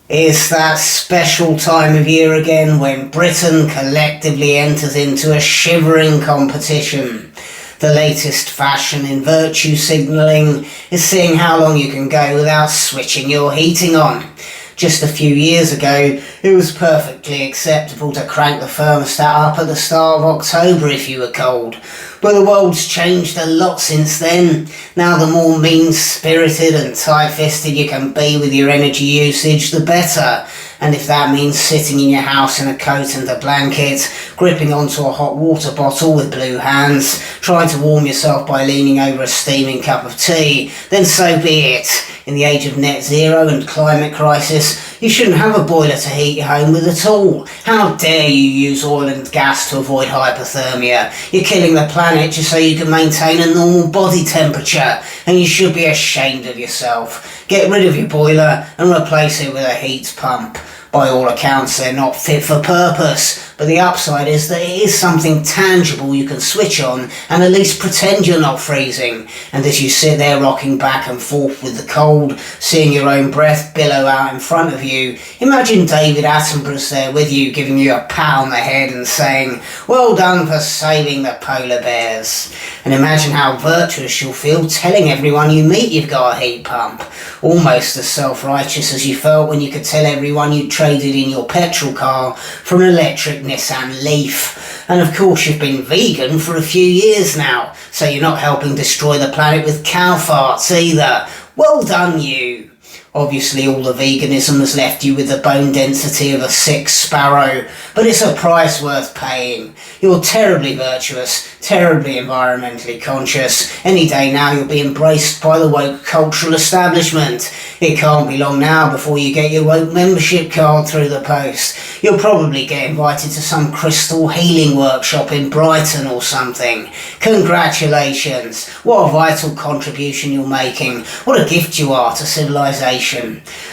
It's that special time of year again when Britain collectively enters into a shivering competition. The latest fashion in virtue signalling is seeing how long you can go without switching your heating on. Just a few years ago, it was perfectly acceptable to crank the thermostat up at the start of October if you were cold. But the world's changed a lot since then. Now the more mean-spirited and tight-fisted you can be with your energy usage, the better. And if that means sitting in your house in a coat and a blanket, gripping onto a hot water bottle with blue hands, trying to warm yourself by leaning over a steaming cup of tea, then so be it. In the age of net zero and climate crisis, you shouldn't have a boiler to heat your home with at all. How dare you use oil and gas to avoid hypothermia? You're killing the planet just so you can maintain a normal body temperature, and you should be ashamed of yourself. Get rid of your boiler and replace it with a heat pump. By all accounts, they're not fit for purpose, but the upside is that it is something tangible you can switch on and at least pretend you're not freezing. And as you sit there rocking back and forth with the cold, seeing your own breath billow out in front of you, imagine David Attenborough's there with you, giving you a pat on the head and saying, "Well done for saving the polar bears." And imagine how virtuous you'll feel telling everyone you meet you've got a heat pump. Almost as self-righteous as you felt when you could tell everyone you'd traded in your petrol car for an electric Nissan Leaf. And of course you've been vegan for a few years now, so you're not helping destroy the planet with cow farts either. Well done you. Obviously all the veganism has left you with the bone density of a sick sparrow, but it's a price worth paying. You're terribly virtuous, terribly environmentally conscious. Any day now you'll be embraced by the woke cultural establishment. It can't be long now before you get your woke membership card through the post. You'll probably get invited to some crystal healing workshop in Brighton or something. Congratulations. What a vital contribution you're making. What a gift you are to civilization.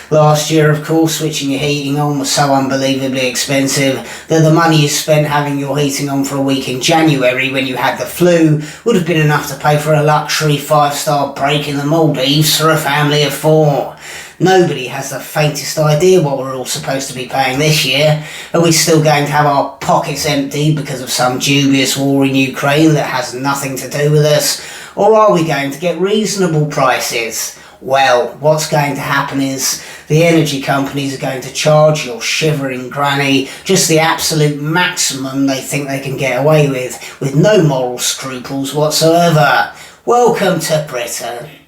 Last year, of course, switching your heating on was so unbelievably expensive that the money you spent having your heating on for a week in January when you had the flu would have been enough to pay for a luxury 5-star break in the Maldives for a family of 4. Nobody has the faintest idea what we're all supposed to be paying this year. Are we still going to have our pockets empty because of some dubious war in Ukraine that has nothing to do with us? Or are we going to get reasonable prices? Well, what's going to happen is the energy companies are going to charge your shivering granny just the absolute maximum they think they can get away with no moral scruples whatsoever. Welcome to Britain.